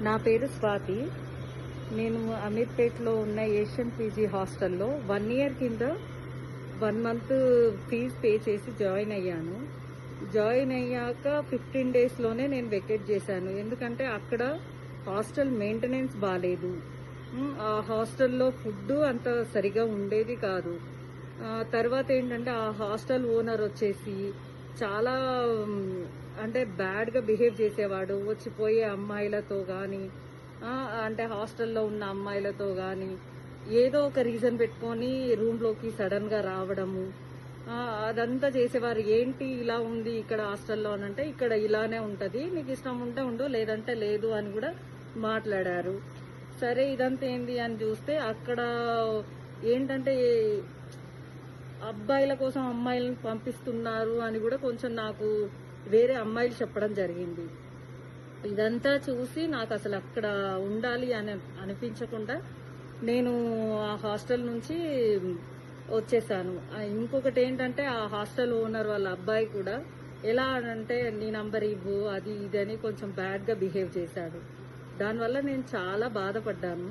నా పేరు స్వాతి. నేను అమీర్పేట్లో ఉన్న ఏషియన్ పీజీ హాస్టల్లో 1 ఇయర్ కింద 1 మంత్ ఫీజు పే చేసి జాయిన్ అయ్యాను. జాయిన్ అయ్యాక 15 డేస్లోనే నేను వెకేట్ చేశాను. ఎందుకంటే అక్కడ హాస్టల్ మెయింటెనెన్స్ బాగాలేదు. ఆ హాస్టల్లో ఫుడ్ అంత సరిగా ఉండేది కాదు. తర్వాత ఏంటంటే ఆ హాస్టల్ ఓనర్ వచ్చేసి చాలా అంటే బ్యాడ్గా బిహేవ్ చేసేవాడు. వచ్చిపోయే అమ్మాయిలతో కానీ, అంటే హాస్టల్లో ఉన్న అమ్మాయిలతో కానీ ఏదో ఒక రీజన్ పెట్టుకొని రూమ్లోకి సడన్గా రావడము, అదంతా చేసేవారు. ఏంటి ఇలా ఉంది ఇక్కడ హాస్టల్లో అని అంటే, ఇక్కడ ఇలానే ఉంటుంది, నీకు ఇష్టం ఉంటే ఉండు లేదంటే లేదు అని కూడా మాట్లాడారు. సరే ఇదంతా ఏంది అని చూస్తే అక్కడ ఏంటంటే అబ్బాయిల కోసం అమ్మాయిలను పంపిస్తున్నారు అని కూడా కొంచెం నాకు వేరే అమ్మాయిలు చెప్పడం జరిగింది. ఇదంతా చూసి నాకు అసలు అక్కడ ఉండాలి అని అనిపించకుండా నేను ఆ హాస్టల్ నుంచి వచ్చేసాను. ఇంకొకటి ఏంటంటే ఆ హాస్టల్ ఓనర్ వాళ్ళ అబ్బాయి కూడా ఎలా అంటే నీ నంబర్ ఇవ్వు అది ఇది అని కొంచెం బ్యాడ్గా బిహేవ్ చేశాడు. దానివల్ల నేను చాలా బాధపడ్డాను.